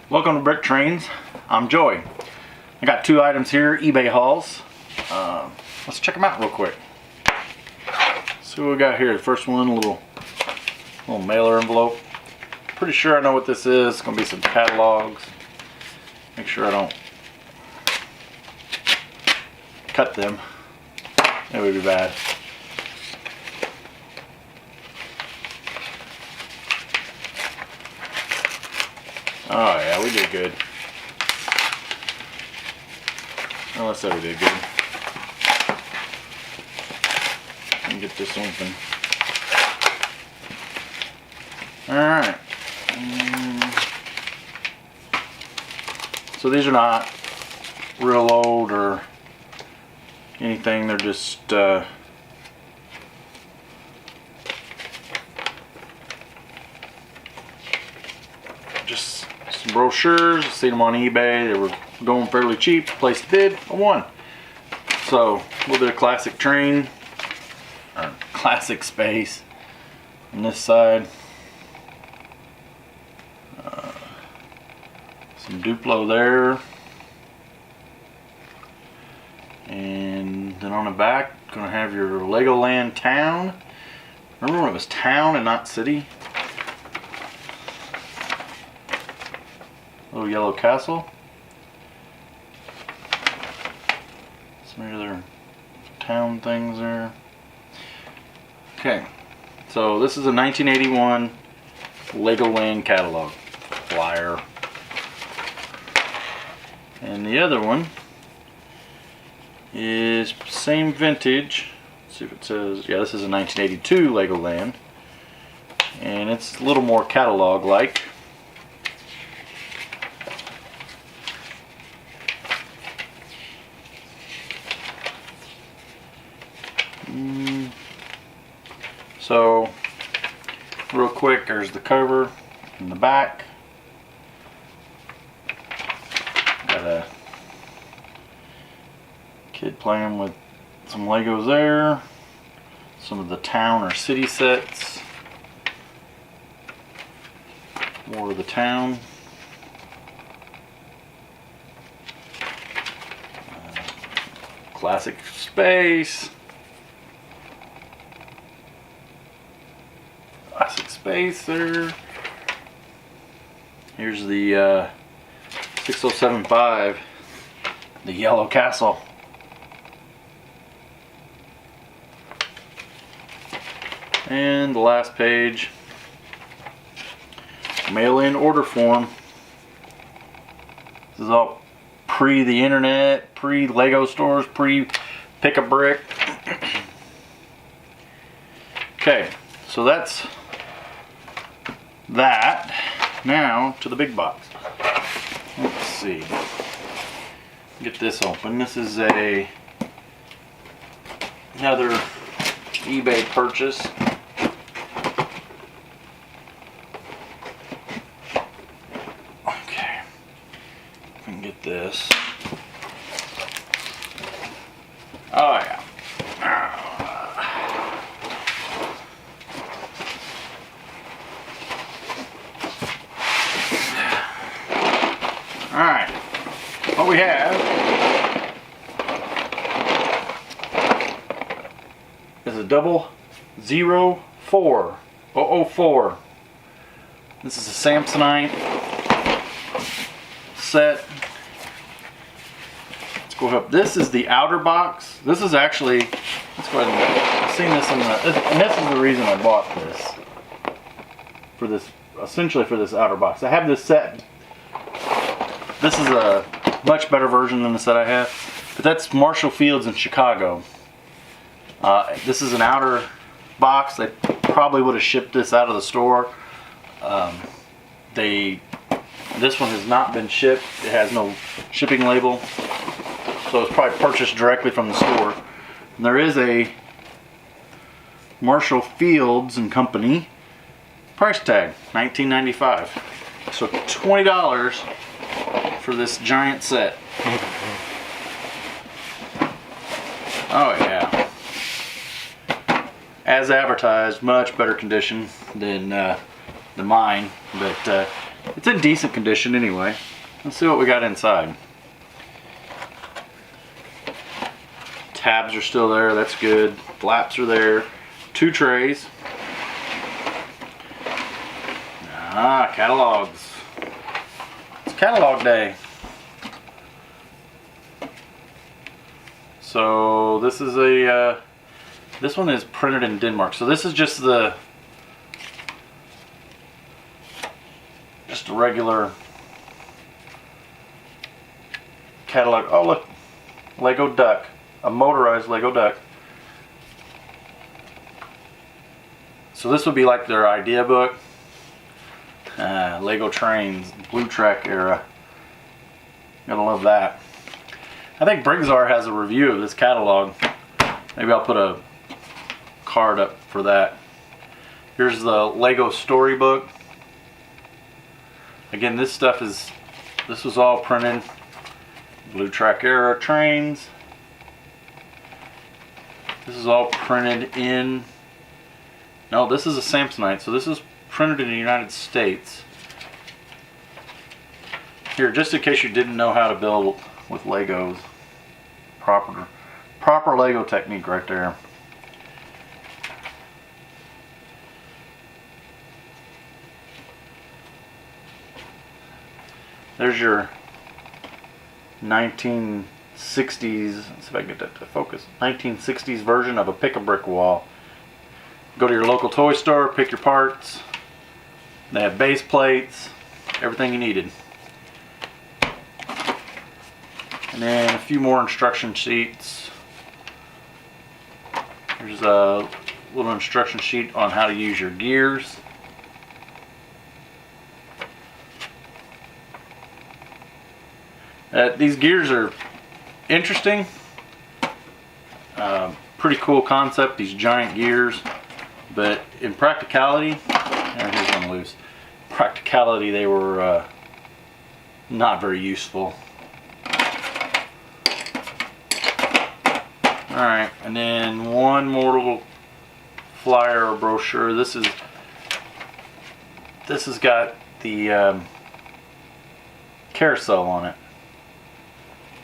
Welcome to BrickTrains. I'm Joey. I got two items here, eBay hauls. Let's check them out real quick. See what we got here. The first one, a little mailer envelope. Pretty sure I know what this is. It's gonna be some catalogs. Make sure I don't cut them. That would be bad. Oh yeah, we did good. Well, let's say we did good. Let me get this open. Alright. So these are not real old or anything, they're just some brochures. I seen them on eBay. They were going fairly cheap. Placed a bid, I won. So a little bit of classic train, or classic space on this side. Some Duplo there. And then on the back, gonna have your Legoland town. Remember when it was town and not city? Little yellow castle. Some other town things there. Okay, so this is a 1981 Legoland catalog flyer. And the other one is same vintage. Let's see if it says, yeah, this is a 1982 Legoland. And it's a little more catalog like. So real quick, there's the cover in the back. Got a kid playing with some Legos there. Some of the town or city sets. More of the town. Classic space. Classic space there. Here's the 6075, the yellow castle. And the last page, mail-in order form. This is all pre the internet, pre Lego stores, pre pick a brick. Okay, so that's that. Now to the big box. Let's see. Get this open. This is another eBay purchase. Okay, I can get this. Oh yeah. Alright, what we have is a 004. This is a Samsonite set. Let's go up. This is the outer box. This is actually, let's go ahead and, I've seen this in and this is the reason I bought this. For this, essentially for this outer box. I have this set. This is a much better version than the set I have, but that's Marshall Field's in Chicago. This is an outer box. They probably would have shipped this out of the store. This one has not been shipped. It has no shipping label, so it's probably purchased directly from the store. And there is a Marshall Field's and Company price tag, $19.95. So $20 for this giant set. Oh yeah. As advertised, much better condition than mine, but It's in decent condition anyway. Let's see what we got inside. Tabs are still there, that's good. Flaps are there. 2 trays. Ah, catalogs. It's catalog day. So this is a, this one is printed in Denmark. So this is just a regular catalog. Oh look, Lego duck, a motorized Lego duck. So this would be like their idea book. Lego Trains, Blue Track era. Gotta love that. I think BrickTrains has a review of this catalog. Maybe I'll put a card up for that. Here's the Lego storybook. Again, this was all printed. Blue Track era trains. This is all printed in, no, this is a Samsonite, so this is printed in the United States. Here, just in case you didn't know how to build with Legos, proper Lego technique right there. There's your 1960s, let's see if I can get that to focus, 1960s version of a pick-a-brick wall. Go to your local toy store, pick your parts. They have base plates, everything you needed. And then a few more instruction sheets. There's a little instruction sheet on how to use your gears. These gears are interesting. Pretty cool concept, these giant gears. But in practicality, here's one loose. Practicality, they were not very useful. Alright, and then one more little flyer or brochure. This has got the carousel on it.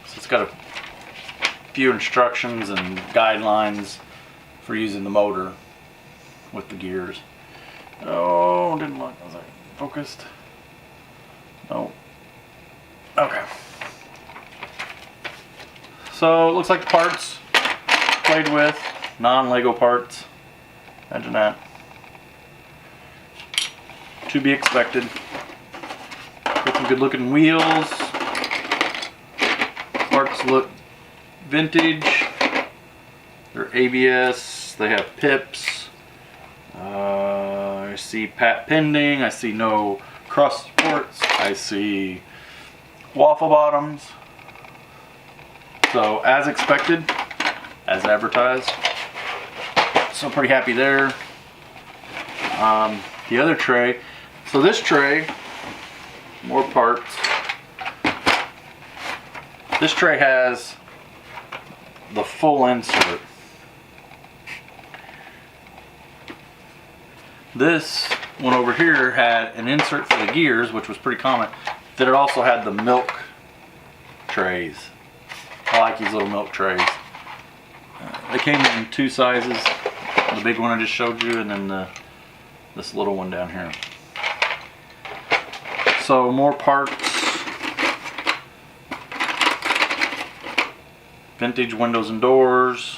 So it's got a few instructions and guidelines for using the motor with the gears. Oh, didn't look. Was I focused? No. Okay. So it looks like the parts played with, non-Lego parts. Imagine that. To be expected. Got some good looking wheels. Parts look vintage. They're ABS. They have pips. I see pat pending. I see no cross supports. I see waffle bottoms. So as expected, as advertised. So pretty happy there. The other tray. So this tray, more parts. This tray has the full insert. This one over here had an insert for the gears, which was pretty common. Then it also had the milk trays. I like these little milk trays. They came in 2 sizes. The big one I just showed you, and then this little one down here. So more parts. Vintage windows and doors.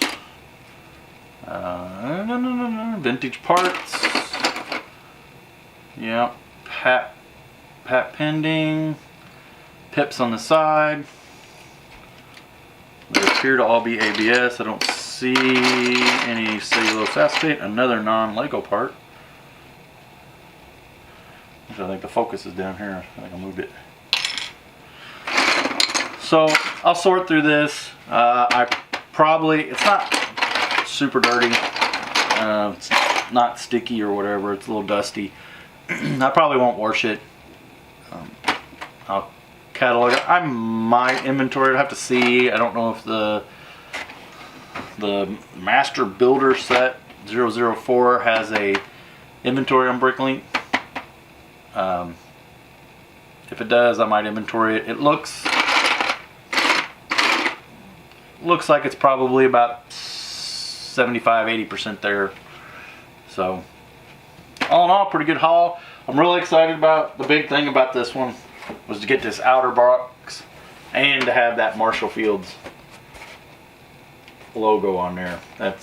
Vintage parts. Yep. Pat pending. Pips on the side. They appear to all be ABS. I don't see any cellulose acetate. Another non-Lego part. I think the focus is down here. I think I moved it. So I'll sort through this. It's not super dirty. It's not sticky or whatever. It's a little dusty. I probably won't wash it. I'll catalog it. I might inventory it. I have to see. I don't know if the Master Builder Set 004 has a inventory on BrickLink. If it does, I might inventory it. It looks like it's probably about 75-80% there. So all in all, pretty good haul. I'm really excited about, the big thing about this one was to get this outer box and to have that Marshall Fields logo on there. That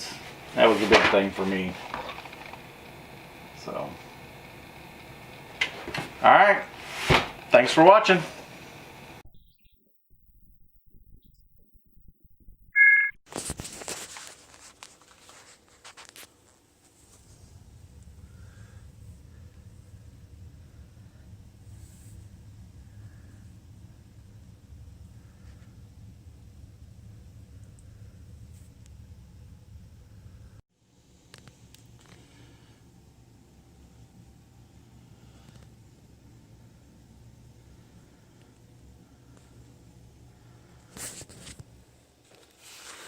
was the big thing for me. So, all right, thanks for watching.